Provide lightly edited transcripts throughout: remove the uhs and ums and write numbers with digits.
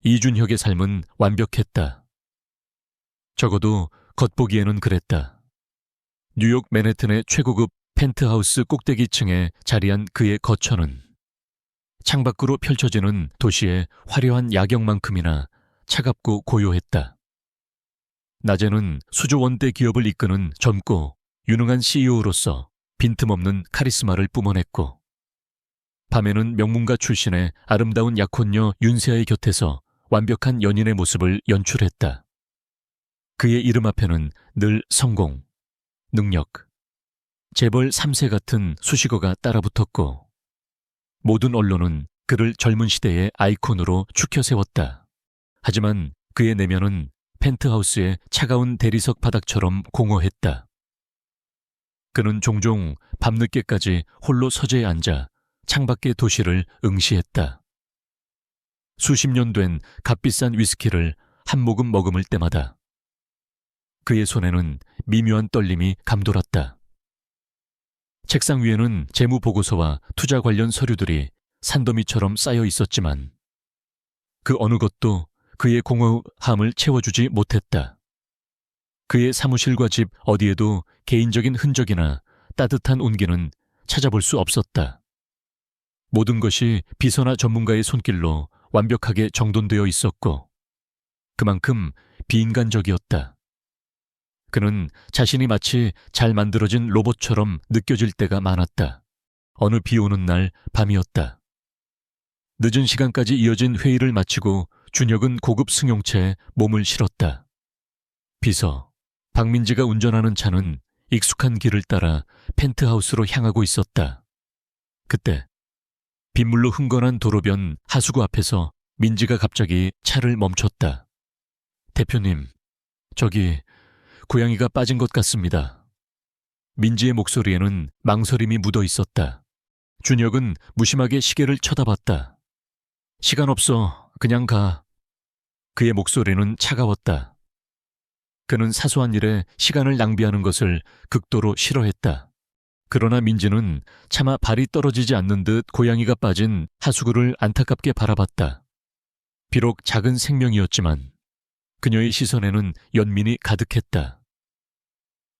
이준혁의 삶은 완벽했다. 적어도 겉보기에는 그랬다. 뉴욕 맨해튼의 최고급 펜트하우스 꼭대기층에 자리한 그의 거처는 창밖으로 펼쳐지는 도시의 화려한 야경만큼이나 차갑고 고요했다. 낮에는 수조원대 기업을 이끄는 젊고 유능한 CEO로서 빈틈없는 카리스마를 뿜어냈고, 밤에는 명문가 출신의 아름다운 약혼녀 윤세아의 곁에서 완벽한 연인의 모습을 연출했다. 그의 이름 앞에는 늘 성공, 능력, 재벌 3세 같은 수식어가 따라붙었고, 모든 언론은 그를 젊은 시대의 아이콘으로 추켜 세웠다. 하지만 그의 내면은 펜트하우스의 차가운 대리석 바닥처럼 공허했다. 그는 종종 밤늦게까지 홀로 서재에 앉아 창밖의 도시를 응시했다. 수십 년 된 값비싼 위스키를 한 모금 머금을 때마다 그의 손에는 미묘한 떨림이 감돌았다. 책상 위에는 재무 보고서와 투자 관련 서류들이 산더미처럼 쌓여 있었지만 그 어느 것도 그의 공허함을 채워주지 못했다. 그의 사무실과 집 어디에도 개인적인 흔적이나 따뜻한 온기는 찾아볼 수 없었다. 모든 것이 비서나 전문가의 손길로 완벽하게 정돈되어 있었고, 그만큼 비인간적이었다. 그는 자신이 마치 잘 만들어진 로봇처럼 느껴질 때가 많았다. 어느 비 오는 날 밤이었다. 늦은 시간까지 이어진 회의를 마치고 준혁은 고급 승용차에 몸을 실었다. 비서, 박민지가 운전하는 차는 익숙한 길을 따라 펜트하우스로 향하고 있었다. 그때 빗물로 흥건한 도로변 하수구 앞에서 민지가 갑자기 차를 멈췄다. 대표님, 저기 고양이가 빠진 것 같습니다. 민지의 목소리에는 망설임이 묻어 있었다. 준혁은 무심하게 시계를 쳐다봤다. 시간 없어, 그냥 가. 그의 목소리는 차가웠다. 그는 사소한 일에 시간을 낭비하는 것을 극도로 싫어했다. 그러나 민지는 차마 발이 떨어지지 않는 듯 고양이가 빠진 하수구를 안타깝게 바라봤다. 비록 작은 생명이었지만 그녀의 시선에는 연민이 가득했다.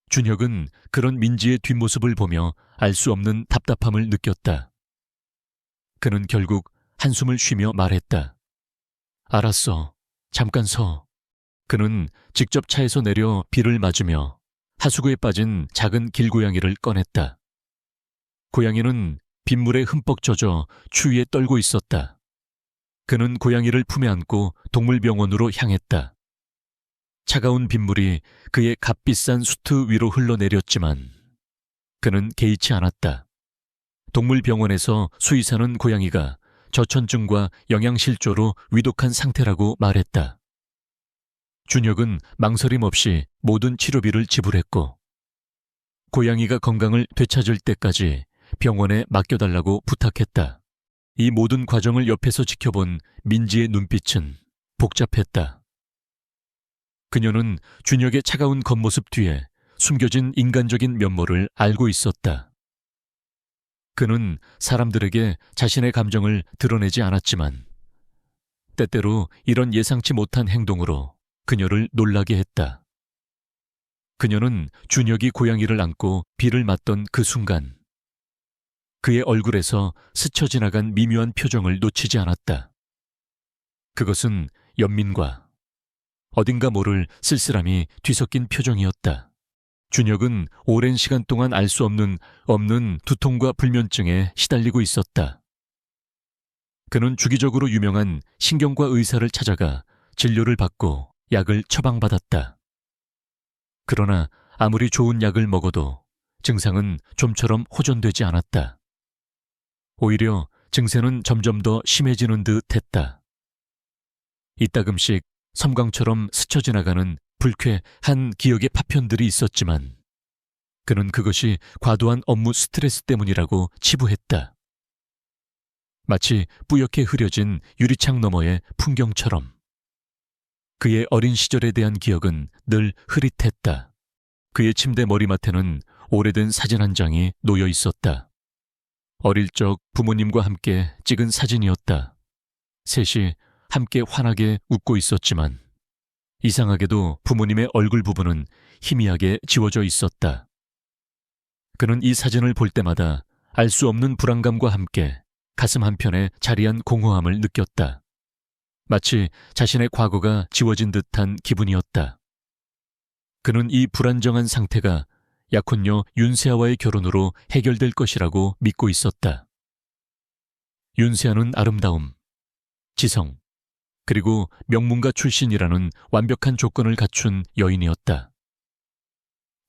준혁은 그런 민지의 뒷모습을 보며 알 수 없는 답답함을 느꼈다. 그는 결국 한숨을 쉬며 말했다. 알았어. 잠깐 서. 그는 직접 차에서 내려 비를 맞으며 하수구에 빠진 작은 길고양이를 꺼냈다. 고양이는 빗물에 흠뻑 젖어 추위에 떨고 있었다. 그는 고양이를 품에 안고 동물병원으로 향했다. 차가운 빗물이 그의 값비싼 수트 위로 흘러내렸지만 그는 개의치 않았다. 동물병원에서 수의사는 고양이가 저천증과 영양실조로 위독한 상태라고 말했다. 준혁은 망설임 없이 모든 치료비를 지불했고, 고양이가 건강을 되찾을 때까지 병원에 맡겨달라고 부탁했다. 이 모든 과정을 옆에서 지켜본 민지의 눈빛은 복잡했다. 그녀는 준혁의 차가운 겉모습 뒤에 숨겨진 인간적인 면모를 알고 있었다. 그는 사람들에게 자신의 감정을 드러내지 않았지만 때때로 이런 예상치 못한 행동으로 그녀를 놀라게 했다. 그녀는 준혁이 고양이를 안고 비를 맞던 그 순간 그의 얼굴에서 스쳐 지나간 미묘한 표정을 놓치지 않았다. 그것은 연민과 어딘가 모를 쓸쓸함이 뒤섞인 표정이었다. 준혁은 오랜 시간 동안 알 수 없는 두통과 불면증에 시달리고 있었다. 그는 주기적으로 유명한 신경과 의사를 찾아가 진료를 받고 약을 처방받았다. 그러나 아무리 좋은 약을 먹어도 증상은 좀처럼 호전되지 않았다. 오히려 증세는 점점 더 심해지는 듯 했다. 이따금씩 섬광처럼 스쳐 지나가는 불쾌한 기억의 파편들이 있었지만 그는 그것이 과도한 업무 스트레스 때문이라고 치부했다. 마치 뿌옇게 흐려진 유리창 너머의 풍경처럼 그의 어린 시절에 대한 기억은 늘 흐릿했다. 그의 침대 머리맡에는 오래된 사진 한 장이 놓여 있었다. 어릴 적 부모님과 함께 찍은 사진이었다. 셋이 함께 환하게 웃고 있었지만 이상하게도 부모님의 얼굴 부분은 희미하게 지워져 있었다. 그는 이 사진을 볼 때마다 알 수 없는 불안감과 함께 가슴 한편에 자리한 공허함을 느꼈다. 마치 자신의 과거가 지워진 듯한 기분이었다. 그는 이 불안정한 상태가 약혼녀 윤세아와의 결혼으로 해결될 것이라고 믿고 있었다. 윤세아는 아름다움, 지성, 그리고 명문가 출신이라는 완벽한 조건을 갖춘 여인이었다.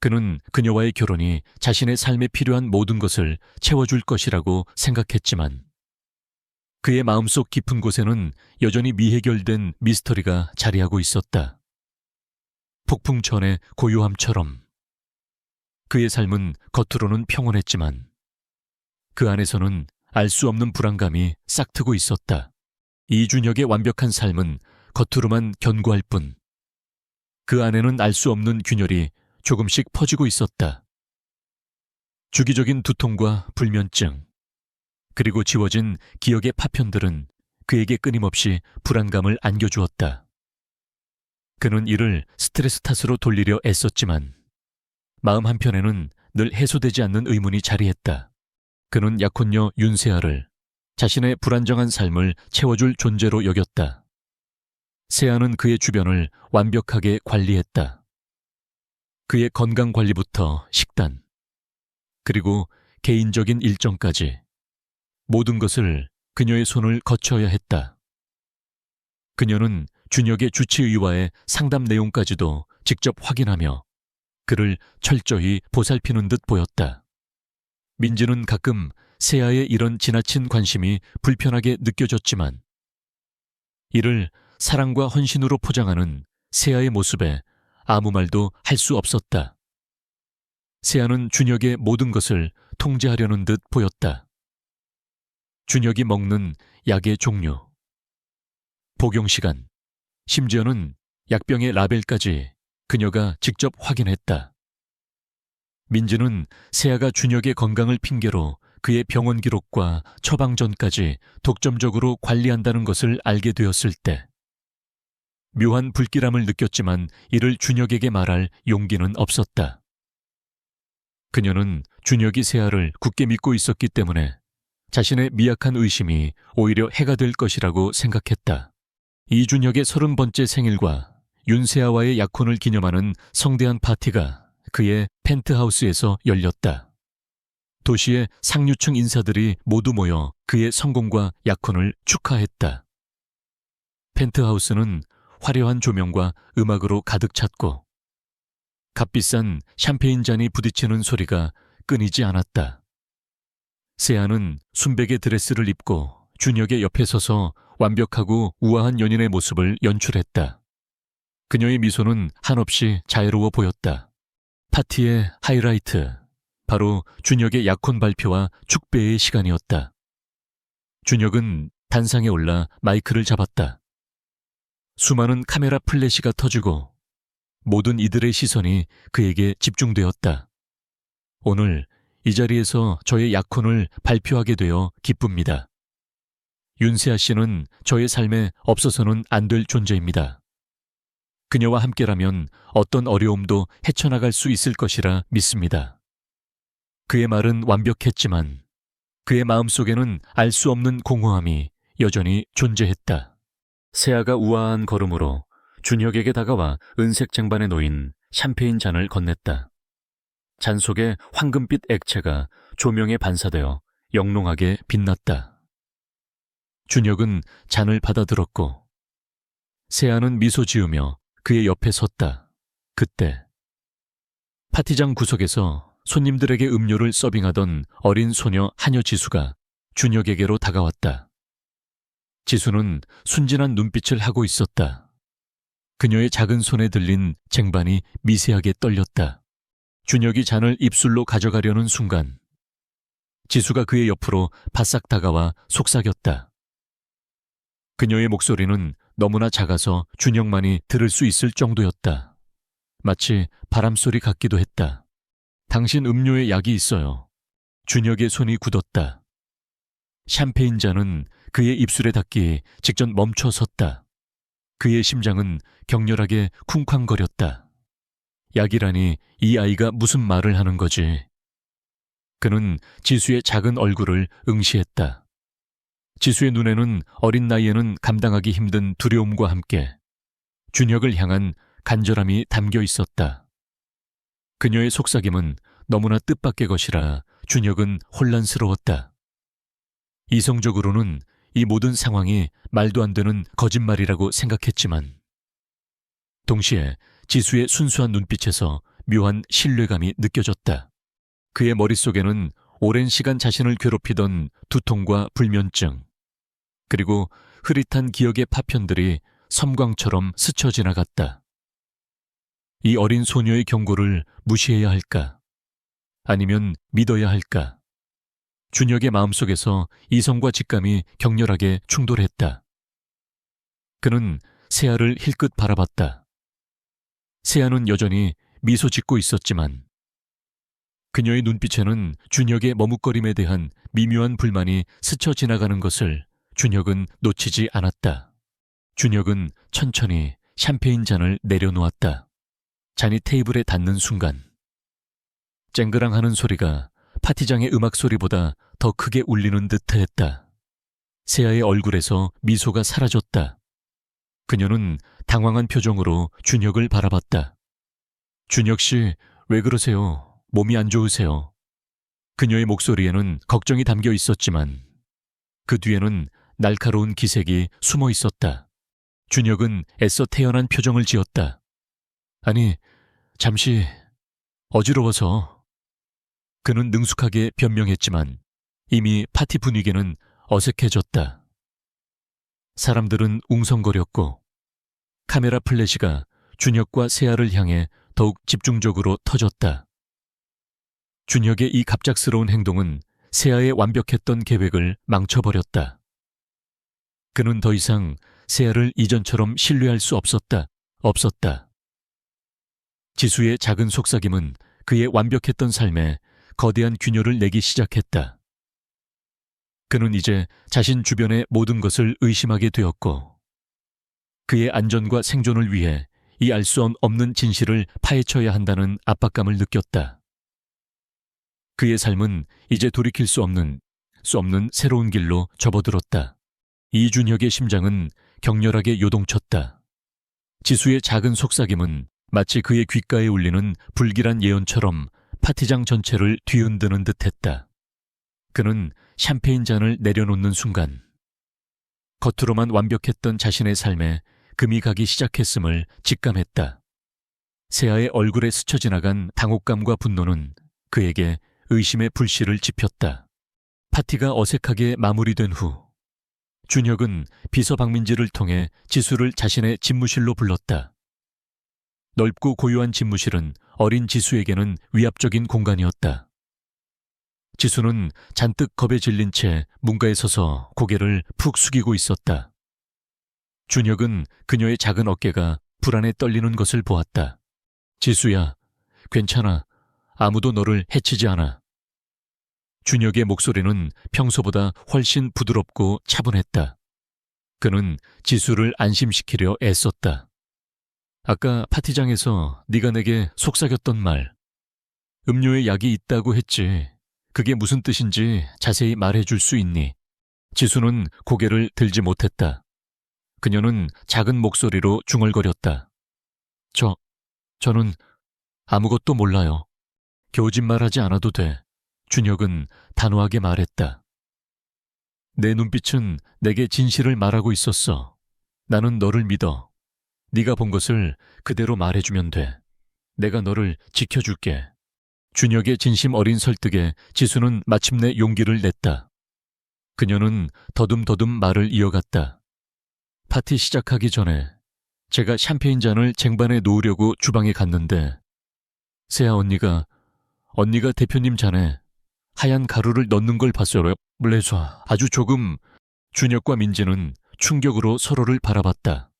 그는 그녀와의 결혼이 자신의 삶에 필요한 모든 것을 채워줄 것이라고 생각했지만 그의 마음속 깊은 곳에는 여전히 미해결된 미스터리가 자리하고 있었다. 폭풍 전의 고요함처럼 그의 삶은 겉으로는 평온했지만 그 안에서는 알 수 없는 불안감이 싹트고 있었다. 이준혁의 완벽한 삶은 겉으로만 견고할 뿐 그 안에는 알 수 없는 균열이 조금씩 퍼지고 있었다. 주기적인 두통과 불면증, 그리고 지워진 기억의 파편들은 그에게 끊임없이 불안감을 안겨주었다. 그는 이를 스트레스 탓으로 돌리려 애썼지만 마음 한편에는 늘 해소되지 않는 의문이 자리했다. 그는 약혼녀 윤세아를 자신의 불안정한 삶을 채워줄 존재로 여겼다. 세아는 그의 주변을 완벽하게 관리했다. 그의 건강관리부터 식단, 그리고 개인적인 일정까지 모든 것을 그녀의 손을 거쳐야 했다. 그녀는 준혁의 주치의와의 상담 내용까지도 직접 확인하며 그를 철저히 보살피는 듯 보였다. 민지는 가끔 세아의 이런 지나친 관심이 불편하게 느껴졌지만 이를 사랑과 헌신으로 포장하는 세아의 모습에 아무 말도 할 수 없었다. 세아는 준혁의 모든 것을 통제하려는 듯 보였다. 준혁이 먹는 약의 종류, 복용 시간, 심지어는 약병의 라벨까지 그녀가 직접 확인했다. 민지는 세아가 준혁의 건강을 핑계로 그의 병원 기록과 처방전까지 독점적으로 관리한다는 것을 알게 되었을 때 묘한 불길함을 느꼈지만 이를 준혁에게 말할 용기는 없었다. 그녀는 준혁이 세아를 굳게 믿고 있었기 때문에 자신의 미약한 의심이 오히려 해가 될 것이라고 생각했다. 이준혁의 30번째 생일과 윤세아와의 약혼을 기념하는 성대한 파티가 그의 펜트하우스에서 열렸다. 도시의 상류층 인사들이 모두 모여 그의 성공과 약혼을 축하했다. 펜트하우스는 화려한 조명과 음악으로 가득 찼고 값비싼 샴페인 잔이 부딪히는 소리가 끊이지 않았다. 세아는 순백의 드레스를 입고 준혁의 옆에 서서 완벽하고 우아한 연인의 모습을 연출했다. 그녀의 미소는 한없이 자애로워 보였다. 파티의 하이라이트, 바로 준혁의 약혼 발표와 축배의 시간이었다. 준혁은 단상에 올라 마이크를 잡았다. 수많은 카메라 플래시가 터지고 모든 이들의 시선이 그에게 집중되었다. 오늘 이 자리에서 저의 약혼을 발표하게 되어 기쁩니다. 윤세아 씨는 저의 삶에 없어서는 안 될 존재입니다. 그녀와 함께라면 어떤 어려움도 헤쳐나갈 수 있을 것이라 믿습니다. 그의 말은 완벽했지만 그의 마음속에는 알 수 없는 공허함이 여전히 존재했다. 세아가 우아한 걸음으로 준혁에게 다가와 은색 쟁반에 놓인 샴페인 잔을 건넸다. 잔 속에 황금빛 액체가 조명에 반사되어 영롱하게 빛났다. 준혁은 잔을 받아들었고 세아는 미소 지으며 그의 옆에 섰다. 그때 파티장 구석에서 손님들에게 음료를 서빙하던 어린 소녀 하녀 지수가 준혁에게로 다가왔다. 지수는 순진한 눈빛을 하고 있었다. 그녀의 작은 손에 들린 쟁반이 미세하게 떨렸다. 준혁이 잔을 입술로 가져가려는 순간 지수가 그의 옆으로 바싹 다가와 속삭였다. 그녀의 목소리는 너무나 작아서 준혁만이 들을 수 있을 정도였다. 마치 바람소리 같기도 했다. 당신 음료에 약이 있어요. 준혁의 손이 굳었다. 샴페인 잔은 그의 입술에 닿기 직전 멈춰 섰다. 그의 심장은 격렬하게 쿵쾅거렸다. 약이라니 이 아이가 무슨 말을 하는 거지. 그는 지수의 작은 얼굴을 응시했다. 지수의 눈에는 어린 나이에는 감당하기 힘든 두려움과 함께 준혁을 향한 간절함이 담겨 있었다. 그녀의 속삭임은 너무나 뜻밖의 것이라 준혁은 혼란스러웠다. 이성적으로는 이 모든 상황이 말도 안 되는 거짓말이라고 생각했지만 동시에 지수의 순수한 눈빛에서 묘한 신뢰감이 느껴졌다. 그의 머릿속에는 오랜 시간 자신을 괴롭히던 두통과 불면증, 그리고 흐릿한 기억의 파편들이 섬광처럼 스쳐 지나갔다. 이 어린 소녀의 경고를 무시해야 할까? 아니면 믿어야 할까? 준혁의 마음속에서 이성과 직감이 격렬하게 충돌했다. 그는 세아를 힐끗 바라봤다. 세아는 여전히 미소 짓고 있었지만 그녀의 눈빛에는 준혁의 머뭇거림에 대한 미묘한 불만이 스쳐 지나가는 것을 준혁은 놓치지 않았다. 준혁은 천천히 샴페인 잔을 내려놓았다. 잔이 테이블에 닿는 순간 쨍그랑하는 소리가 파티장의 음악 소리보다 더 크게 울리는 듯했다. 세아의 얼굴에서 미소가 사라졌다. 그녀는 당황한 표정으로 준혁을 바라봤다. 준혁 씨, 왜 그러세요? 몸이 안 좋으세요? 그녀의 목소리에는 걱정이 담겨 있었지만 그 뒤에는 날카로운 기색이 숨어 있었다. 준혁은 애써 태연한 표정을 지었다. 아니, 잠시 어지러워서. 그는 능숙하게 변명했지만 이미 파티 분위기는 어색해졌다. 사람들은 웅성거렸고 카메라 플래시가 준혁과 세아를 향해 더욱 집중적으로 터졌다. 준혁의 이 갑작스러운 행동은 세아의 완벽했던 계획을 망쳐버렸다. 그는 더 이상 세아를 이전처럼 신뢰할 수 없었다. 지수의 작은 속삭임은 그의 완벽했던 삶에 거대한 균열을 내기 시작했다. 그는 이제 자신 주변의 모든 것을 의심하게 되었고 그의 안전과 생존을 위해 이 알 수 없는 진실을 파헤쳐야 한다는 압박감을 느꼈다. 그의 삶은 이제 돌이킬 수 없는 새로운 길로 접어들었다. 이준혁의 심장은 격렬하게 요동쳤다. 지수의 작은 속삭임은 마치 그의 귓가에 울리는 불길한 예언처럼 파티장 전체를 뒤흔드는 듯했다. 그는 샴페인 잔을 내려놓는 순간 겉으로만 완벽했던 자신의 삶에 금이 가기 시작했음을 직감했다. 세아의 얼굴에 스쳐 지나간 당혹감과 분노는 그에게 의심의 불씨를 지폈다. 파티가 어색하게 마무리된 후 준혁은 비서 박민지를 통해 지수를 자신의 집무실로 불렀다. 넓고 고요한 집무실은 어린 지수에게는 위압적인 공간이었다. 지수는 잔뜩 겁에 질린 채 문가에 서서 고개를 푹 숙이고 있었다. 준혁은 그녀의 작은 어깨가 불안에 떨리는 것을 보았다. 지수야, 괜찮아. 아무도 너를 해치지 않아. 준혁의 목소리는 평소보다 훨씬 부드럽고 차분했다. 그는 지수를 안심시키려 애썼다. 아까 파티장에서 네가 내게 속삭였던 말, 음료에 약이 있다고 했지. 그게 무슨 뜻인지 자세히 말해줄 수 있니? 지수는 고개를 들지 못했다. 그녀는 작은 목소리로 중얼거렸다. 저는 아무것도 몰라요. 거짓말하지 않아도 돼. 준혁은 단호하게 말했다. 내 눈빛은 내게 진실을 말하고 있었어. 나는 너를 믿어. 네가 본 것을 그대로 말해주면 돼. 내가 너를 지켜줄게. 준혁의 진심 어린 설득에 지수는 마침내 용기를 냈다. 그녀는 더듬더듬 말을 이어갔다. 파티 시작하기 전에 제가 샴페인 잔을 쟁반에 놓으려고 주방에 갔는데 세아 언니가 대표님 잔에 하얀 가루를 넣는 걸 봤어요. 물레서 아주 조금. 준혁과 민지는 충격으로 서로를 바라봤다.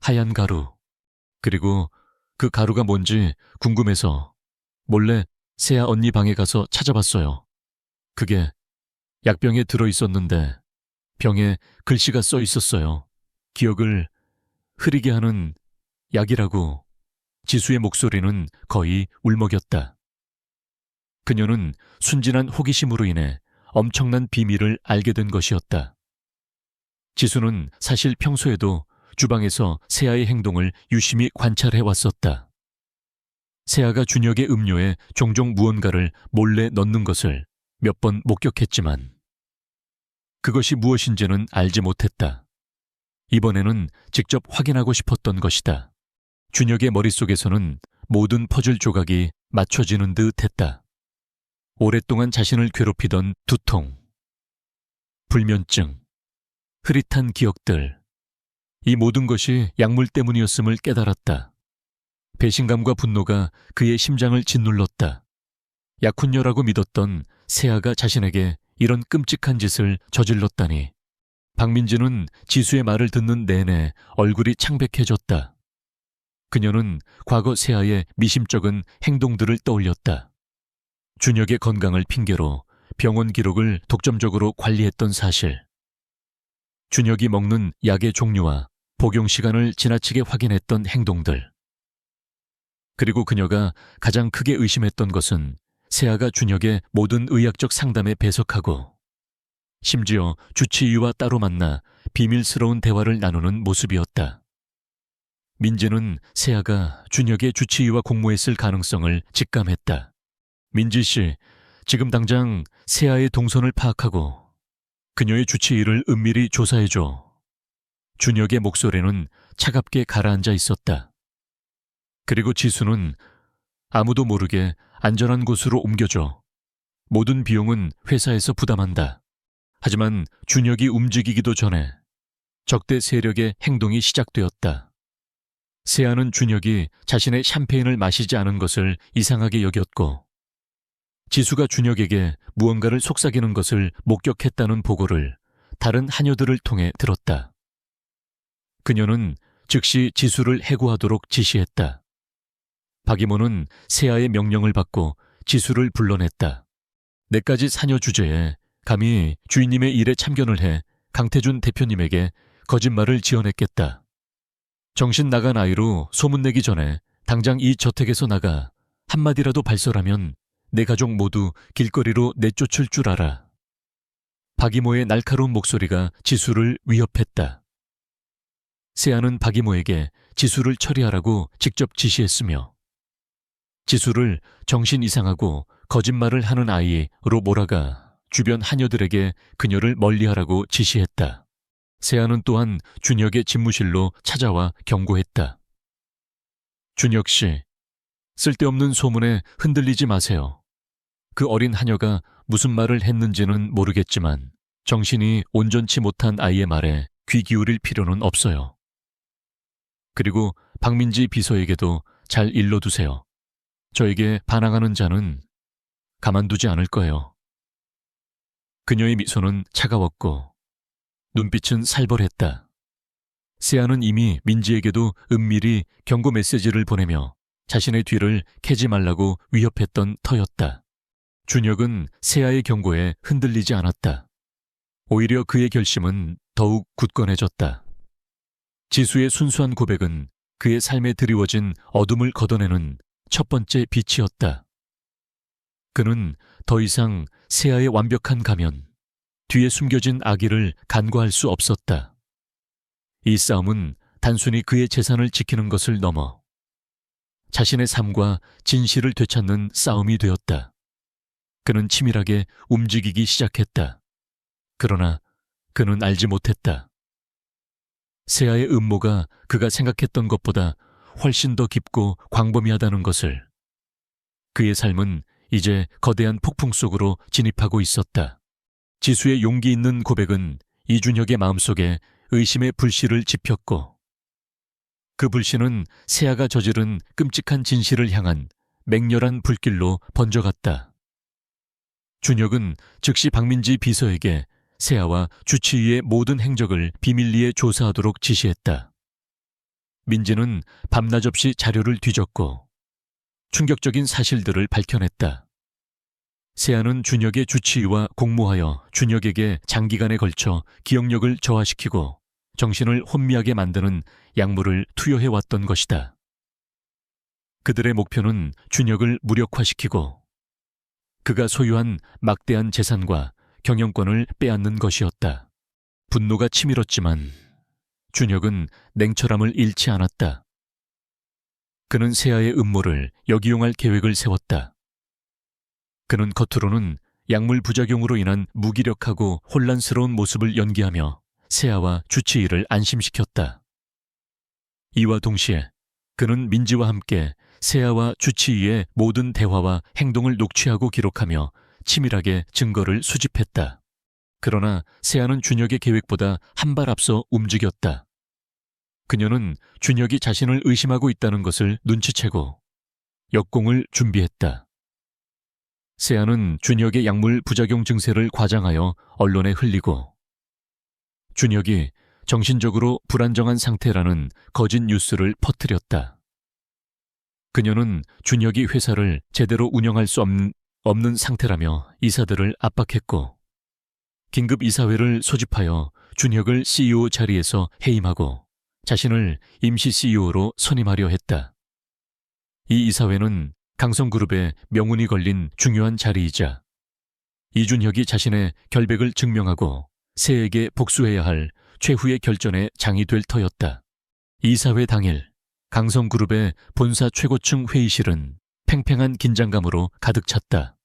하얀 가루. 그리고 그 가루가 뭔지 궁금해서 몰래 세아 언니 방에 가서 찾아봤어요. 그게 약병에 들어있었는데 병에 글씨가 써 있었어요. 기억을 흐리게 하는 약이라고. 지수의 목소리는 거의 울먹였다. 그녀는 순진한 호기심으로 인해 엄청난 비밀을 알게 된 것이었다. 지수는 사실 평소에도 주방에서 세아의 행동을 유심히 관찰해 왔었다. 세아가 준혁의 음료에 종종 무언가를 몰래 넣는 것을 몇 번 목격했지만 그것이 무엇인지는 알지 못했다. 이번에는 직접 확인하고 싶었던 것이다. 준혁의 머릿속에서는 모든 퍼즐 조각이 맞춰지는 듯 했다. 오랫동안 자신을 괴롭히던 두통, 불면증, 흐릿한 기억들, 이 모든 것이 약물 때문이었음을 깨달았다. 배신감과 분노가 그의 심장을 짓눌렀다. 약혼녀라고 믿었던 세아가 자신에게 이런 끔찍한 짓을 저질렀다니. 박민지는 지수의 말을 듣는 내내 얼굴이 창백해졌다. 그녀는 과거 세아의 미심쩍은 행동들을 떠올렸다. 준혁의 건강을 핑계로 병원 기록을 독점적으로 관리했던 사실, 준혁이 먹는 약의 종류와 복용 시간을 지나치게 확인했던 행동들, 그리고 그녀가 가장 크게 의심했던 것은 세아가 준혁의 모든 의학적 상담에 배석하고 심지어 주치의와 따로 만나 비밀스러운 대화를 나누는 모습이었다. 민지는 세아가 준혁의 주치의와 공모했을 가능성을 직감했다. 민지 씨, 지금 당장 세아의 동선을 파악하고 그녀의 주치의를 은밀히 조사해줘. 준혁의 목소리는 차갑게 가라앉아 있었다. 그리고 지수는 아무도 모르게 안전한 곳으로 옮겨줘. 모든 비용은 회사에서 부담한다. 하지만 준혁이 움직이기도 전에 적대 세력의 행동이 시작되었다. 세아는 준혁이 자신의 샴페인을 마시지 않은 것을 이상하게 여겼고 지수가 준혁에게 무언가를 속삭이는 것을 목격했다는 보고를 다른 하녀들을 통해 들었다. 그녀는 즉시 지수를 해고하도록 지시했다. 박이모는 세아의 명령을 받고 지수를 불러냈다. 내까지 사녀 주제에 감히 주인님의 일에 참견을 해 강태준 대표님에게 거짓말을 지어냈겠다. 정신 나간 아이로 소문내기 전에 당장 이 저택에서 나가 한마디라도 발설하면 내 가족 모두 길거리로 내쫓을 줄 알아. 박이모의 날카로운 목소리가 지수를 위협했다. 세아는 박이모에게 지수를 처리하라고 직접 지시했으며 지수를 정신 이상하고 거짓말을 하는 아이로 몰아가 주변 하녀들에게 그녀를 멀리하라고 지시했다. 세아는 또한 준혁의 집무실로 찾아와 경고했다. 준혁 씨, 쓸데없는 소문에 흔들리지 마세요. 그 어린 하녀가 무슨 말을 했는지는 모르겠지만 정신이 온전치 못한 아이의 말에 귀 기울일 필요는 없어요. 그리고 박민지 비서에게도 잘 일러두세요. 저에게 반항하는 자는 가만두지 않을 거예요. 그녀의 미소는 차가웠고 눈빛은 살벌했다. 세아는 이미 민지에게도 은밀히 경고 메시지를 보내며 자신의 뒤를 캐지 말라고 위협했던 터였다. 준혁은 세아의 경고에 흔들리지 않았다. 오히려 그의 결심은 더욱 굳건해졌다. 지수의 순수한 고백은 그의 삶에 드리워진 어둠을 걷어내는 첫 번째 빛이었다. 그는 더 이상 세아의 완벽한 가면, 뒤에 숨겨진 악의를 간과할 수 없었다. 이 싸움은 단순히 그의 재산을 지키는 것을 넘어 자신의 삶과 진실을 되찾는 싸움이 되었다. 그는 치밀하게 움직이기 시작했다. 그러나 그는 알지 못했다. 세아의 음모가 그가 생각했던 것보다 훨씬 더 깊고 광범위하다는 것을. 그의 삶은 이제 거대한 폭풍 속으로 진입하고 있었다. 지수의 용기 있는 고백은 이준혁의 마음속에 의심의 불씨를 지폈고 그 불씨는 세아가 저지른 끔찍한 진실을 향한 맹렬한 불길로 번져갔다. 준혁은 즉시 박민지 비서에게 세아와 주치의의 모든 행적을 비밀리에 조사하도록 지시했다. 민지는 밤낮 없이 자료를 뒤졌고 충격적인 사실들을 밝혀냈다. 세아는 준혁의 주치의와 공모하여 준혁에게 장기간에 걸쳐 기억력을 저하시키고 정신을 혼미하게 만드는 약물을 투여해왔던 것이다. 그들의 목표는 준혁을 무력화시키고 그가 소유한 막대한 재산과 경영권을 빼앗는 것이었다. 분노가 치밀었지만 준혁은 냉철함을 잃지 않았다. 그는 세아의 음모를 역이용할 계획을 세웠다. 그는 겉으로는 약물 부작용으로 인한 무기력하고 혼란스러운 모습을 연기하며 세아와 주치의를 안심시켰다. 이와 동시에 그는 민지와 함께 세아와 주치의의 모든 대화와 행동을 녹취하고 기록하며 치밀하게 증거를 수집했다. 그러나 세아는 준혁의 계획보다 한 발 앞서 움직였다. 그녀는 준혁이 자신을 의심하고 있다는 것을 눈치채고 역공을 준비했다. 세아는 준혁의 약물 부작용 증세를 과장하여 언론에 흘리고 준혁이 정신적으로 불안정한 상태라는 거짓 뉴스를 퍼뜨렸다. 그녀는 준혁이 회사를 제대로 운영할 수 없는 상태라며 이사들을 압박했고 긴급 이사회를 소집하여 준혁을 CEO 자리에서 해임하고 자신을 임시 CEO로 선임하려 했다. 이 이사회는 강성그룹의 명운이 걸린 중요한 자리이자 이준혁이 자신의 결백을 증명하고 세에게 복수해야 할 최후의 결전의 장이 될 터였다. 이사회 당일 강성그룹의 본사 최고층 회의실은 팽팽한 긴장감으로 가득 찼다.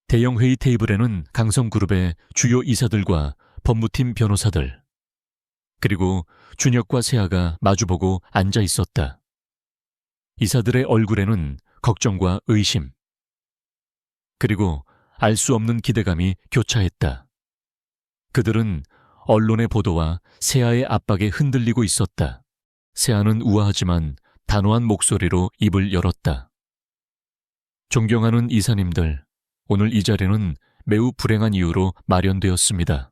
대형 회의 테이블에는 강성그룹의 주요 이사들과 법무팀 변호사들, 그리고 준혁과 세아가 마주보고 앉아 있었다. 이사들의 얼굴에는 걱정과 의심, 그리고 알 수 없는 기대감이 교차했다. 그들은 언론의 보도와 세아의 압박에 흔들리고 있었다. 세아는 우아하지만 단호한 목소리로 입을 열었다. 존경하는 이사님들, 오늘 이 자리는 매우 불행한 이유로 마련되었습니다.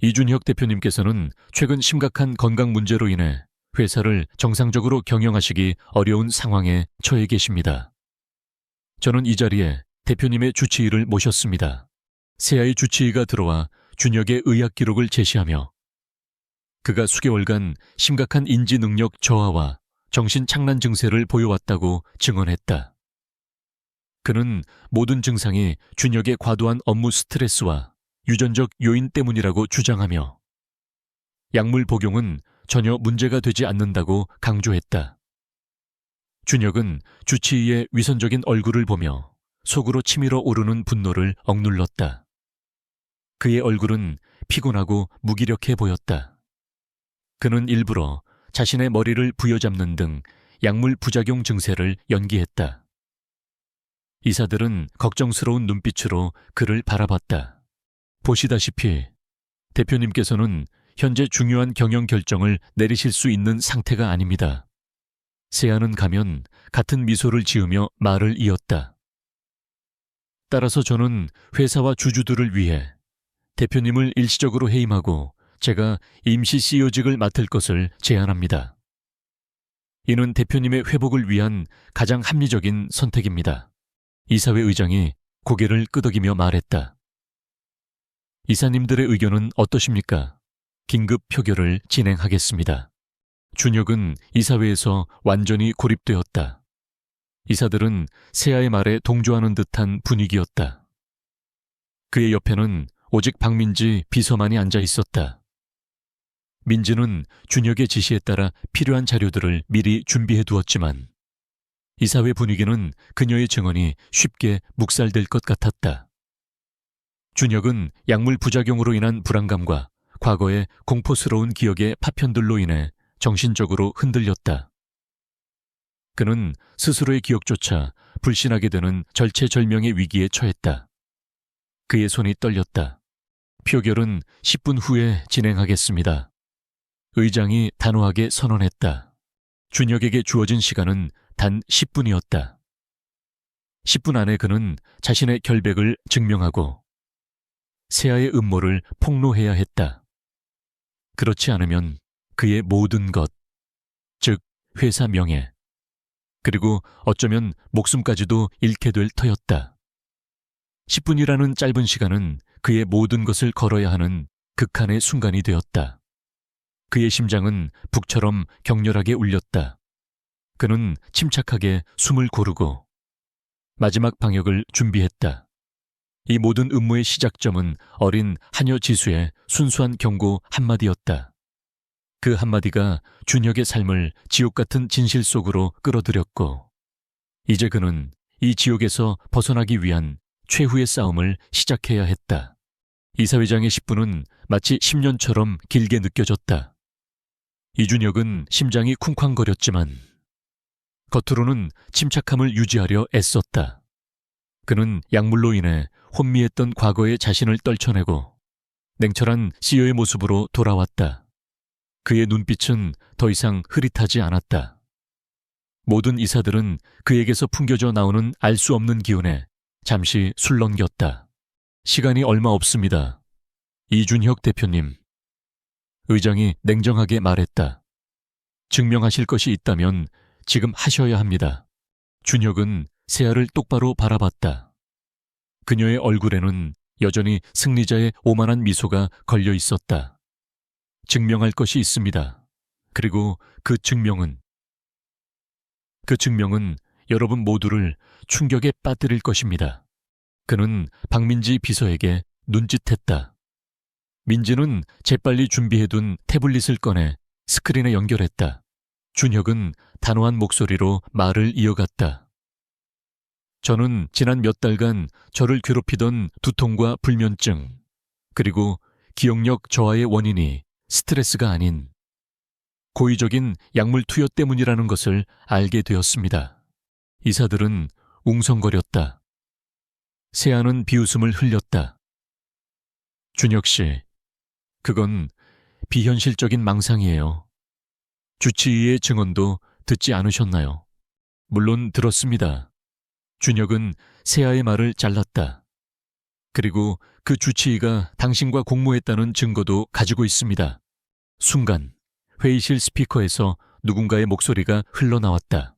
이준혁 대표님께서는 최근 심각한 건강 문제로 인해 회사를 정상적으로 경영하시기 어려운 상황에 처해 계십니다. 저는 이 자리에 대표님의 주치의를 모셨습니다. 세아의 주치의가 들어와 준혁의 의학 기록을 제시하며 그가 수개월간 심각한 인지 능력 저하와 정신 착란 증세를 보여왔다고 증언했다. 그는 모든 증상이 준혁의 과도한 업무 스트레스와 유전적 요인 때문이라고 주장하며 약물 복용은 전혀 문제가 되지 않는다고 강조했다. 준혁은 주치의의 위선적인 얼굴을 보며 속으로 치밀어 오르는 분노를 억눌렀다. 그의 얼굴은 피곤하고 무기력해 보였다. 그는 일부러 자신의 머리를 부여잡는 등 약물 부작용 증세를 연기했다. 이사들은 걱정스러운 눈빛으로 그를 바라봤다. 보시다시피 대표님께서는 현재 중요한 경영 결정을 내리실 수 있는 상태가 아닙니다. 세아는 가면 같은 미소를 지으며 말을 이었다. 따라서 저는 회사와 주주들을 위해 대표님을 일시적으로 해임하고 제가 임시 CEO직을 맡을 것을 제안합니다. 이는 대표님의 회복을 위한 가장 합리적인 선택입니다. 이사회 의장이 고개를 끄덕이며 말했다. 이사님들의 의견은 어떠십니까? 긴급 표결을 진행하겠습니다. 준혁은 이사회에서 완전히 고립되었다. 이사들은 세아의 말에 동조하는 듯한 분위기였다. 그의 옆에는 오직 박민지 비서만이 앉아 있었다. 민지는 준혁의 지시에 따라 필요한 자료들을 미리 준비해 두었지만 이사회 분위기는 그녀의 증언이 쉽게 묵살될 것 같았다. 준혁은 약물 부작용으로 인한 불안감과 과거의 공포스러운 기억의 파편들로 인해 정신적으로 흔들렸다. 그는 스스로의 기억조차 불신하게 되는 절체절명의 위기에 처했다. 그의 손이 떨렸다. 표결은 10분 후에 진행하겠습니다. 의장이 단호하게 선언했다. 준혁에게 주어진 시간은 단 10분이었다. 10분 안에 그는 자신의 결백을 증명하고 세아의 음모를 폭로해야 했다. 그렇지 않으면 그의 모든 것, 즉 회사 명예, 그리고 어쩌면 목숨까지도 잃게 될 터였다. 10분이라는 짧은 시간은 그의 모든 것을 걸어야 하는 극한의 순간이 되었다. 그의 심장은 북처럼 격렬하게 울렸다. 그는 침착하게 숨을 고르고 마지막 방역을 준비했다. 이 모든 음모의 시작점은 어린 하녀 지수의 순수한 경고 한마디였다. 그 한마디가 준혁의 삶을 지옥 같은 진실 속으로 끌어들였고, 이제 그는 이 지옥에서 벗어나기 위한 최후의 싸움을 시작해야 했다. 이사회장의 10분은 마치 10년처럼 길게 느껴졌다. 이준혁은 심장이 쿵쾅거렸지만 겉으로는 침착함을 유지하려 애썼다. 그는 약물로 인해 혼미했던 과거의 자신을 떨쳐내고 냉철한 CEO의 모습으로 돌아왔다. 그의 눈빛은 더 이상 흐릿하지 않았다. 모든 이사들은 그에게서 풍겨져 나오는 알 수 없는 기운에 잠시 술렁겼다. 시간이 얼마 없습니다. 이준혁 대표님. 의장이 냉정하게 말했다. 증명하실 것이 있다면 지금 하셔야 합니다. 준혁은 세아를 똑바로 바라봤다. 그녀의 얼굴에는 여전히 승리자의 오만한 미소가 걸려 있었다. 증명할 것이 있습니다. 그리고 그 증명은 여러분 모두를 충격에 빠뜨릴 것입니다. 그는 박민지 비서에게 눈짓했다. 민지는 재빨리 준비해둔 태블릿을 꺼내 스크린에 연결했다. 준혁은 단호한 목소리로 말을 이어갔다. 저는 지난 몇 달간 저를 괴롭히던 두통과 불면증, 그리고 기억력 저하의 원인이 스트레스가 아닌 고의적인 약물 투여 때문이라는 것을 알게 되었습니다. 이사들은 웅성거렸다. 세아는 비웃음을 흘렸다. 준혁 씨, 그건 비현실적인 망상이에요. 주치의의 증언도 듣지 않으셨나요? 물론 들었습니다. 준혁은 세아의 말을 잘랐다. 그리고 그 주치의가 당신과 공모했다는 증거도 가지고 있습니다. 순간 회의실 스피커에서 누군가의 목소리가 흘러나왔다.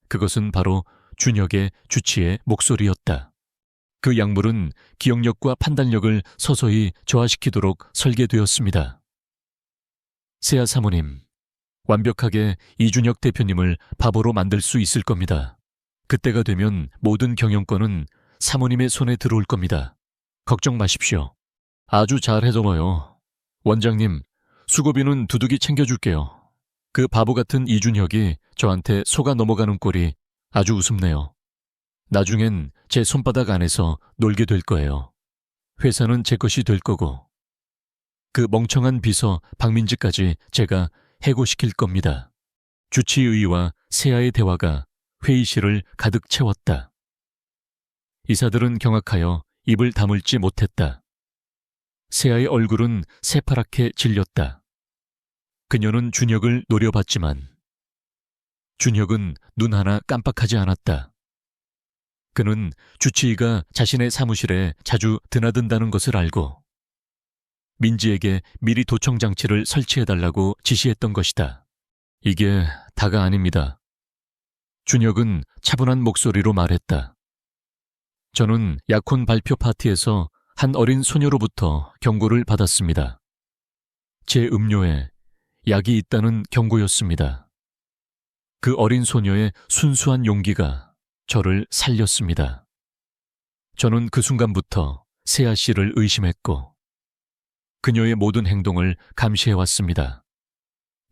그것은 바로 준혁의 주치의 목소리였다. 그 약물은 기억력과 판단력을 서서히 저하시키도록 설계되었습니다. 세아 사모님, 완벽하게 이준혁 대표님을 바보로 만들 수 있을 겁니다. 그때가 되면 모든 경영권은 사모님의 손에 들어올 겁니다. 걱정 마십시오. 아주 잘 해dom어요. 원장님, 수고비는 두둑이 챙겨줄게요. 그 바보 같은 이준혁이 저한테 속아 넘어가는 꼴이 아주 우습네요. 나중엔 제 손바닥 안에서 놀게 될 거예요. 회사는 제 것이 될 거고 그 멍청한 비서 박민지까지 제가 해고시킬 겁니다. 주치의와 세아의 대화가 회의실을 가득 채웠다. 이사들은 경악하여 입을 다물지 못했다. 세아의 얼굴은 새파랗게 질렸다. 그녀는 준혁을 노려봤지만 준혁은 눈 하나 깜빡하지 않았다. 그는 주치의가 자신의 사무실에 자주 드나든다는 것을 알고 민지에게 미리 도청 장치를 설치해달라고 지시했던 것이다. 이게 다가 아닙니다. 준혁은 차분한 목소리로 말했다. 저는 약혼 발표 파티에서 한 어린 소녀로부터 경고를 받았습니다. 제 음료에 약이 있다는 경고였습니다. 그 어린 소녀의 순수한 용기가 저를 살렸습니다. 저는 그 순간부터 세아 씨를 의심했고 그녀의 모든 행동을 감시해왔습니다.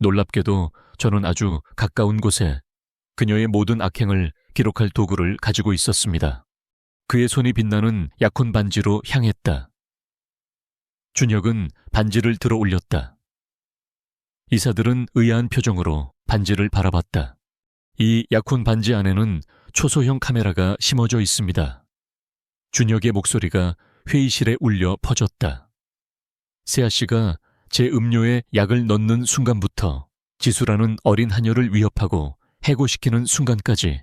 놀랍게도 저는 아주 가까운 곳에 그녀의 모든 악행을 기록할 도구를 가지고 있었습니다. 그의 손이 빛나는 약혼 반지로 향했다. 준혁은 반지를 들어 올렸다. 이사들은 의아한 표정으로 반지를 바라봤다. 이 약혼 반지 안에는 초소형 카메라가 심어져 있습니다. 준혁의 목소리가 회의실에 울려 퍼졌다. 세아 씨가 제 음료에 약을 넣는 순간부터 지수라는 어린 하녀를 위협하고 해고시키는 순간까지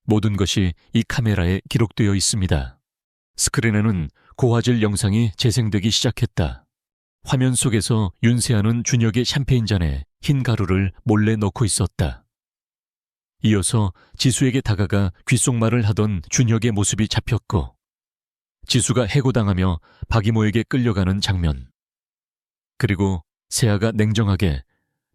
모든 것이 이 카메라에 기록되어 있습니다. 스크린에는 고화질 영상이 재생되기 시작했다. 화면 속에서 윤세아는 준혁의 샴페인 잔에 흰 가루를 몰래 넣고 있었다. 이어서 지수에게 다가가 귓속말을 하던 준혁의 모습이 잡혔고 지수가 해고당하며 박이모에게 끌려가는 장면. 그리고 세아가 냉정하게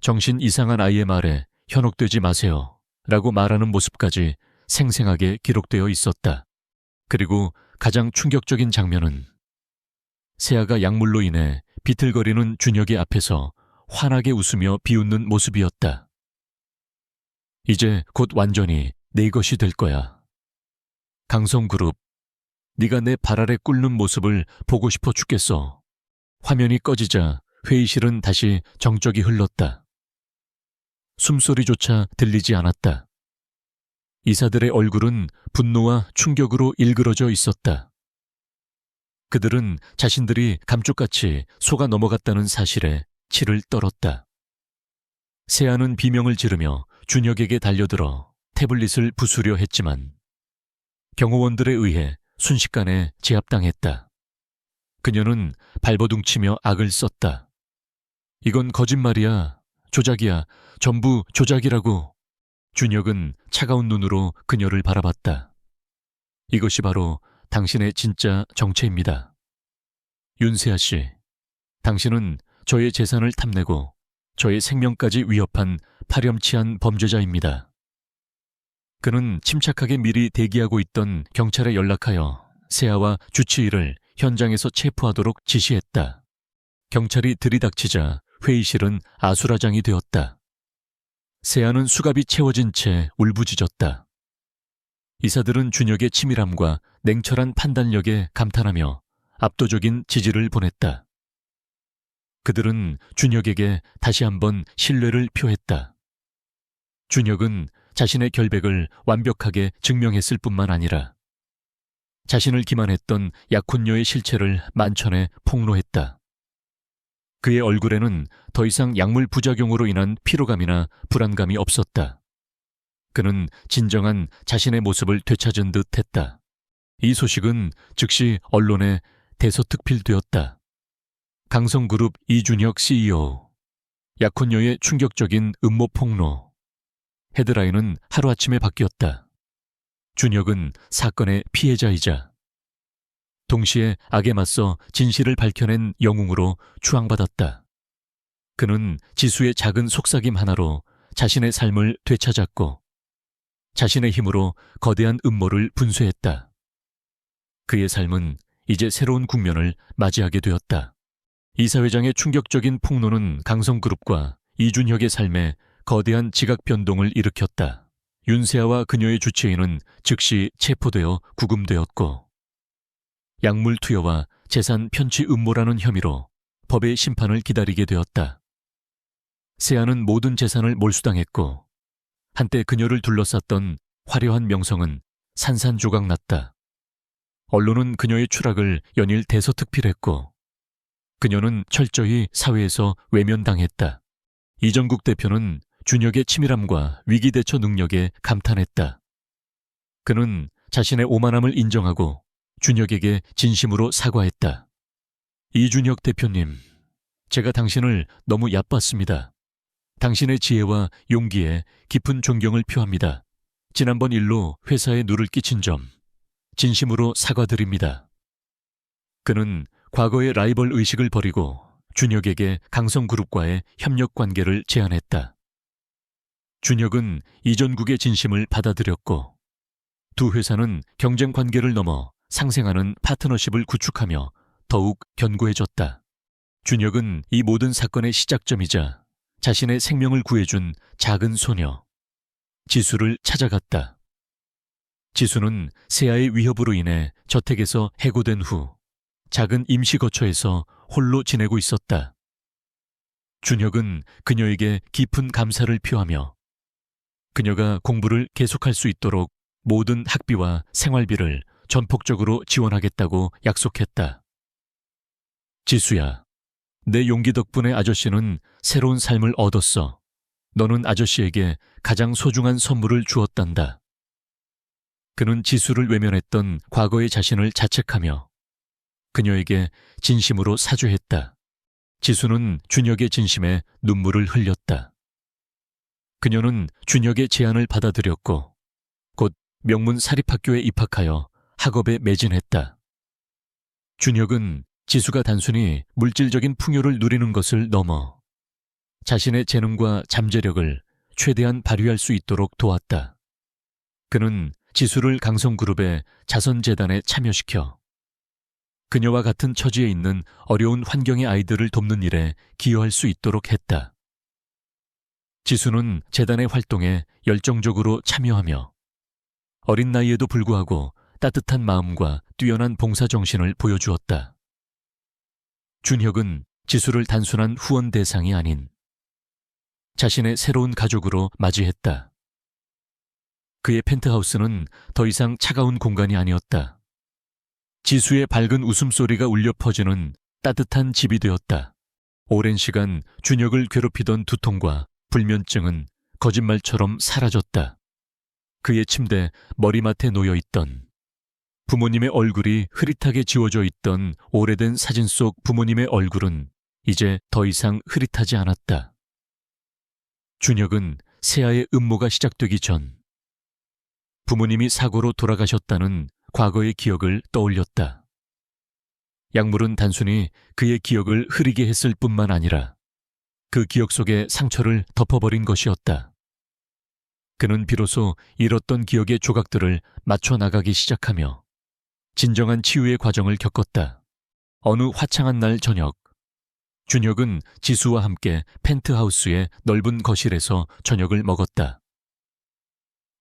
정신 이상한 아이의 말에 현혹되지 마세요 라고 말하는 모습까지 생생하게 기록되어 있었다. 그리고 가장 충격적인 장면은 세아가 약물로 인해 비틀거리는 준혁의 앞에서 환하게 웃으며 비웃는 모습이었다. 이제 곧 완전히 내 것이 될 거야. 강성그룹, 네가 내 발 아래 꿇는 모습을 보고 싶어 죽겠어. 화면이 꺼지자 회의실은 다시 정적이 흘렀다. 숨소리조차 들리지 않았다. 이사들의 얼굴은 분노와 충격으로 일그러져 있었다. 그들은 자신들이 감쪽같이 속아 넘어갔다는 사실에 치를 떨었다. 세아는 비명을 지르며 준혁에게 달려들어 태블릿을 부수려 했지만 경호원들에 의해 순식간에 제압당했다. 그녀는 발버둥치며 악을 썼다. 이건 거짓말이야. 조작이야. 전부 조작이라고. 준혁은 차가운 눈으로 그녀를 바라봤다. 이것이 바로 당신의 진짜 정체입니다. 윤세아 씨, 당신은 저의 재산을 탐내고 저의 생명까지 위협한 파렴치한 범죄자입니다. 그는 침착하게 미리 대기하고 있던 경찰에 연락하여 세아와 주치의를 현장에서 체포하도록 지시했다. 경찰이 들이닥치자 회의실은 아수라장이 되었다. 세아는 수갑이 채워진 채 울부짖었다. 이사들은 준혁의 치밀함과 냉철한 판단력에 감탄하며 압도적인 지지를 보냈다. 그들은 준혁에게 다시 한번 신뢰를 표했다. 준혁은 자신의 결백을 완벽하게 증명했을 뿐만 아니라 자신을 기만했던 약혼녀의 실체를 만천에 폭로했다. 그의 얼굴에는 더 이상 약물 부작용으로 인한 피로감이나 불안감이 없었다. 그는 진정한 자신의 모습을 되찾은 듯 했다. 이 소식은 즉시 언론에 대서특필되었다. 강성그룹 이준혁 CEO, 약혼녀의 충격적인 음모 폭로. 헤드라인은 하루아침에 바뀌었다. 준혁은 사건의 피해자이자 동시에 악에 맞서 진실을 밝혀낸 영웅으로 추앙받았다. 그는 지수의 작은 속삭임 하나로 자신의 삶을 되찾았고 자신의 힘으로 거대한 음모를 분쇄했다. 그의 삶은 이제 새로운 국면을 맞이하게 되었다. 이사회장의 충격적인 폭로는 강성그룹과 이준혁의 삶에 거대한 지각 변동을 일으켰다. 윤세아와 그녀의 주치의는 즉시 체포되어 구금되었고 약물 투여와 재산 편취 음모라는 혐의로 법의 심판을 기다리게 되었다. 세아는 모든 재산을 몰수당했고 한때 그녀를 둘러쌌던 화려한 명성은 산산조각났다. 언론은 그녀의 추락을 연일 대서특필했고 그녀는 철저히 사회에서 외면당했다. 이정국 대표는 준혁의 치밀함과 위기대처 능력에 감탄했다. 그는 자신의 오만함을 인정하고 준혁에게 진심으로 사과했다. 이준혁 대표님, 제가 당신을 너무 얕봤습니다. 당신의 지혜와 용기에 깊은 존경을 표합니다. 지난번 일로 회사에 누를 끼친 점 진심으로 사과드립니다. 그는 과거의 라이벌 의식을 버리고 준혁에게 강성그룹과의 협력 관계를 제안했다. 준혁은 이전국의 진심을 받아들였고 두 회사는 경쟁 관계를 넘어 상생하는 파트너십을 구축하며 더욱 견고해졌다. 준혁은 이 모든 사건의 시작점이자 자신의 생명을 구해준 작은 소녀 지수를 찾아갔다. 지수는 세아의 위협으로 인해 저택에서 해고된 후 작은 임시 거처에서 홀로 지내고 있었다. 준혁은 그녀에게 깊은 감사를 표하며 그녀가 공부를 계속할 수 있도록 모든 학비와 생활비를 전폭적으로 지원하겠다고 약속했다. 지수야, 내 용기 덕분에 아저씨는 새로운 삶을 얻었어. 너는 아저씨에게 가장 소중한 선물을 주었단다. 그는 지수를 외면했던 과거의 자신을 자책하며 그녀에게 진심으로 사죄했다. 지수는 준혁의 진심에 눈물을 흘렸다. 그녀는 준혁의 제안을 받아들였고 곧 명문 사립학교에 입학하여 학업에 매진했다. 준혁은 지수가 단순히 물질적인 풍요를 누리는 것을 넘어 자신의 재능과 잠재력을 최대한 발휘할 수 있도록 도왔다. 그는 지수를 강성그룹의 자선재단에 참여시켜 그녀와 같은 처지에 있는 어려운 환경의 아이들을 돕는 일에 기여할 수 있도록 했다. 지수는 재단의 활동에 열정적으로 참여하며 어린 나이에도 불구하고 따뜻한 마음과 뛰어난 봉사정신을 보여주었다. 준혁은 지수를 단순한 후원 대상이 아닌 자신의 새로운 가족으로 맞이했다. 그의 펜트하우스는 더 이상 차가운 공간이 아니었다. 지수의 밝은 웃음소리가 울려 퍼지는 따뜻한 집이 되었다. 오랜 시간 준혁을 괴롭히던 두통과 불면증은 거짓말처럼 사라졌다. 그의 침대 머리맡에 놓여있던 부모님의 얼굴이 흐릿하게 지워져 있던 오래된 사진 속 부모님의 얼굴은 이제 더 이상 흐릿하지 않았다. 준혁은 새아의 음모가 시작되기 전 부모님이 사고로 돌아가셨다는 과거의 기억을 떠올렸다. 약물은 단순히 그의 기억을 흐리게 했을 뿐만 아니라 그 기억 속의 상처를 덮어버린 것이었다. 그는 비로소 잃었던 기억의 조각들을 맞춰 나가기 시작하며 진정한 치유의 과정을 겪었다. 어느 화창한 날 저녁, 준혁은 지수와 함께 펜트하우스의 넓은 거실에서 저녁을 먹었다.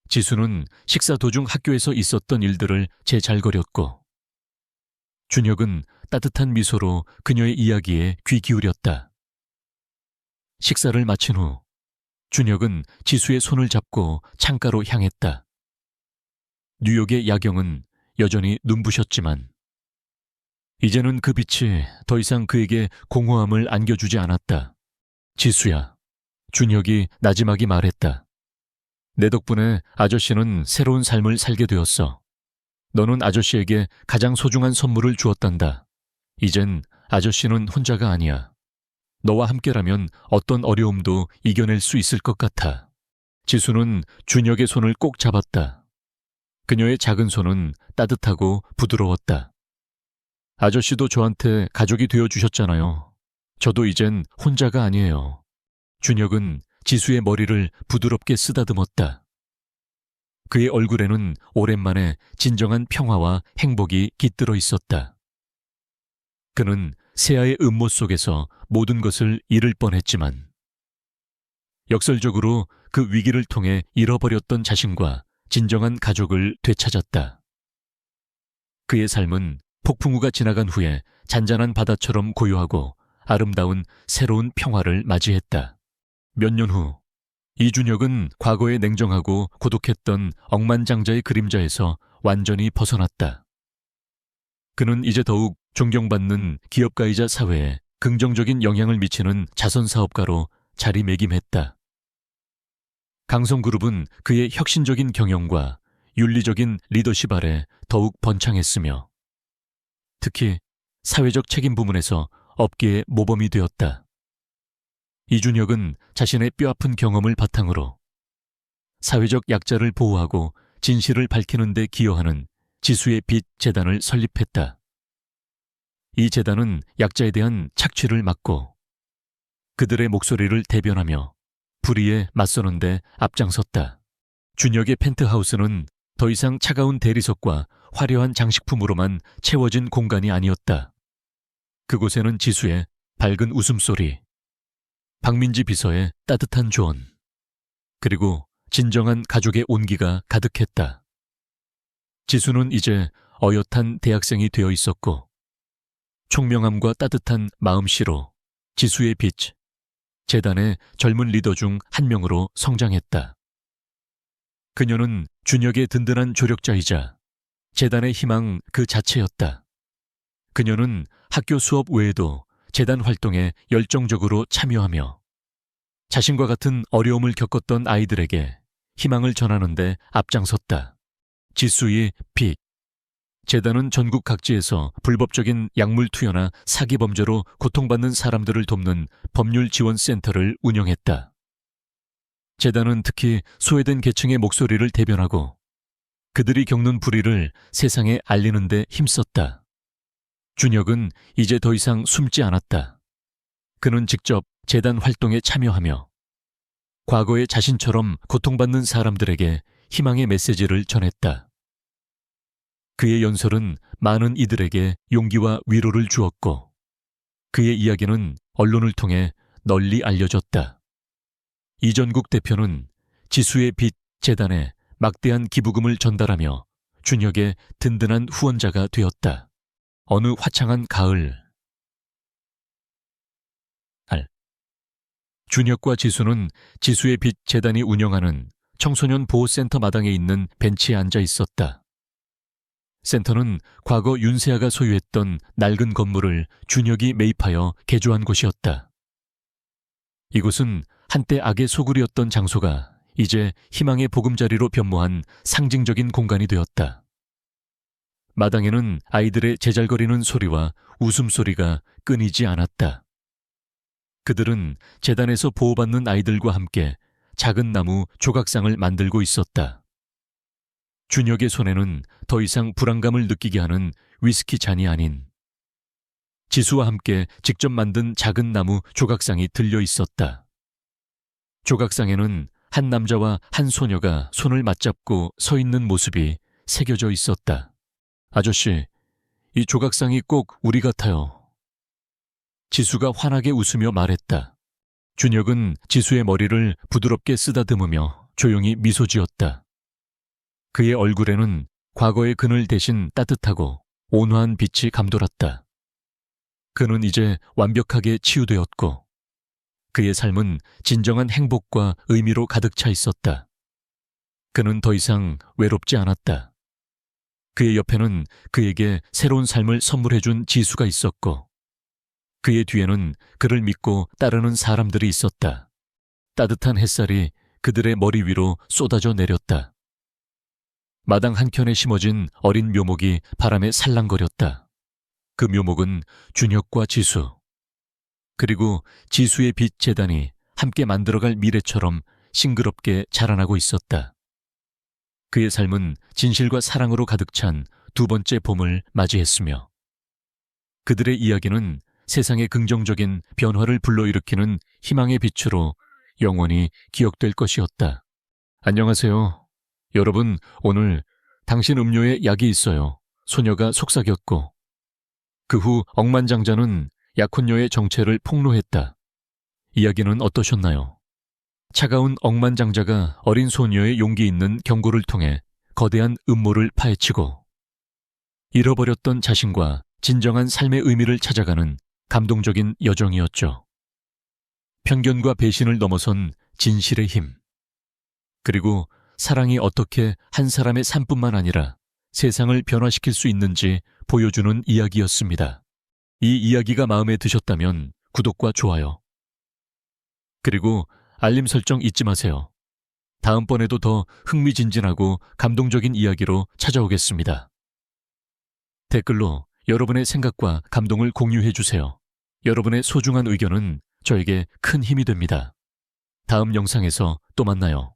지수는 식사 도중 학교에서 있었던 일들을 재잘거렸고 준혁은 따뜻한 미소로 그녀의 이야기에 귀 기울였다. 식사를 마친 후 준혁은 지수의 손을 잡고 창가로 향했다. 뉴욕의 야경은 여전히 눈부셨지만 이제는 그 빛이 더 이상 그에게 공허함을 안겨주지 않았다. 지수야, 준혁이 나지막이 말했다. 내 덕분에 아저씨는 새로운 삶을 살게 되었어. 너는 아저씨에게 가장 소중한 선물을 주었단다. 이젠 아저씨는 혼자가 아니야. 너와 함께라면 어떤 어려움도 이겨낼 수 있을 것 같아. 지수는 준혁의 손을 꼭 잡았다. 그녀의 작은 손은 따뜻하고 부드러웠다. 아저씨도 저한테 가족이 되어주셨잖아요. 저도 이젠 혼자가 아니에요. 준혁은 지수의 머리를 부드럽게 쓰다듬었다. 그의 얼굴에는 오랜만에 진정한 평화와 행복이 깃들어 있었다. 그는 새아의 음모 속에서 모든 것을 잃을 뻔했지만 역설적으로 그 위기를 통해 잃어버렸던 자신과 진정한 가족을 되찾았다. 그의 삶은 폭풍우가 지나간 후에 잔잔한 바다처럼 고요하고 아름다운 새로운 평화를 맞이했다. 몇 년 후, 이준혁은 과거의 냉정하고 고독했던 억만장자의 그림자에서 완전히 벗어났다. 그는 이제 더욱 존경받는 기업가이자 사회에 긍정적인 영향을 미치는 자선사업가로 자리매김했다. 강성그룹은 그의 혁신적인 경영과 윤리적인 리더십 아래 더욱 번창했으며 특히 사회적 책임 부문에서 업계의 모범이 되었다. 이준혁은 자신의 뼈아픈 경험을 바탕으로 사회적 약자를 보호하고 진실을 밝히는 데 기여하는 지수의 빛 재단을 설립했다. 이 재단은 약자에 대한 착취를 막고 그들의 목소리를 대변하며 불의에 맞서는 데 앞장섰다. 준혁의 펜트하우스는 더 이상 차가운 대리석과 화려한 장식품으로만 채워진 공간이 아니었다. 그곳에는 지수의 밝은 웃음소리, 박민지 비서의 따뜻한 조언, 그리고 진정한 가족의 온기가 가득했다. 지수는 이제 어엿한 대학생이 되어 있었고 총명함과 따뜻한 마음씨로 지수의 빛, 재단의 젊은 리더 중 한 명으로 성장했다. 그녀는 준혁의 든든한 조력자이자 재단의 희망 그 자체였다. 그녀는 학교 수업 외에도 재단 활동에 열정적으로 참여하며 자신과 같은 어려움을 겪었던 아이들에게 희망을 전하는 데 앞장섰다. 지수의 빛. 재단은 전국 각지에서 불법적인 약물 투여나 사기 범죄로 고통받는 사람들을 돕는 법률 지원 센터를 운영했다. 재단은 특히 소외된 계층의 목소리를 대변하고 그들이 겪는 불의를 세상에 알리는 데 힘썼다. 준혁은 이제 더 이상 숨지 않았다. 그는 직접 재단 활동에 참여하며 과거의 자신처럼 고통받는 사람들에게 희망의 메시지를 전했다. 그의 연설은 많은 이들에게 용기와 위로를 주었고 그의 이야기는 언론을 통해 널리 알려졌다. 이전국 대표는 지수의 빛 재단에 막대한 기부금을 전달하며 준혁의 든든한 후원자가 되었다. 어느 화창한 가을, 준혁과 지수는 지수의 빛 재단이 운영하는 청소년 보호센터 마당에 있는 벤치에 앉아 있었다. 센터는 과거 윤세아가 소유했던 낡은 건물을 준혁이 매입하여 개조한 곳이었다. 이곳은 한때 악의 소굴이었던 장소가 이제 희망의 보금자리로 변모한 상징적인 공간이 되었다. 마당에는 아이들의 제잘거리는 소리와 웃음소리가 끊이지 않았다. 그들은 재단에서 보호받는 아이들과 함께 작은 나무 조각상을 만들고 있었다. 준혁의 손에는 더 이상 불안감을 느끼게 하는 위스키 잔이 아닌 지수와 함께 직접 만든 작은 나무 조각상이 들려 있었다. 조각상에는 한 남자와 한 소녀가 손을 맞잡고 서 있는 모습이 새겨져 있었다. 아저씨, 이 조각상이 꼭 우리 같아요. 지수가 환하게 웃으며 말했다. 준혁은 지수의 머리를 부드럽게 쓰다듬으며 조용히 미소 지었다. 그의 얼굴에는 과거의 그늘 대신 따뜻하고 온화한 빛이 감돌았다. 그는 이제 완벽하게 치유되었고 그의 삶은 진정한 행복과 의미로 가득 차 있었다. 그는 더 이상 외롭지 않았다. 그의 옆에는 그에게 새로운 삶을 선물해준 지수가 있었고 그의 뒤에는 그를 믿고 따르는 사람들이 있었다. 따뜻한 햇살이 그들의 머리 위로 쏟아져 내렸다. 마당 한켠에 심어진 어린 묘목이 바람에 살랑거렸다. 그 묘목은 준혁과 지수, 그리고 지수의 빛 재단이 함께 만들어갈 미래처럼 싱그럽게 자라나고 있었다. 그의 삶은 진실과 사랑으로 가득 찬 두 번째 봄을 맞이했으며 그들의 이야기는 세상의 긍정적인 변화를 불러일으키는 희망의 빛으로 영원히 기억될 것이었다. 안녕하세요. 여러분, 오늘 당신 음료에 약이 있어요. 소녀가 속삭였고 그 후 억만장자는 약혼녀의 정체를 폭로했다. 이야기는 어떠셨나요? 차가운 억만장자가 어린 소녀의 용기 있는 경고를 통해 거대한 음모를 파헤치고 잃어버렸던 자신과 진정한 삶의 의미를 찾아가는 감동적인 여정이었죠. 편견과 배신을 넘어선 진실의 힘. 그리고 사랑이 어떻게 한 사람의 삶뿐만 아니라 세상을 변화시킬 수 있는지 보여주는 이야기였습니다. 이 이야기가 마음에 드셨다면 구독과 좋아요. 그리고 알림 설정 잊지 마세요. 다음번에도 더 흥미진진하고 감동적인 이야기로 찾아오겠습니다. 댓글로 여러분의 생각과 감동을 공유해 주세요. 여러분의 소중한 의견은 저에게 큰 힘이 됩니다. 다음 영상에서 또 만나요.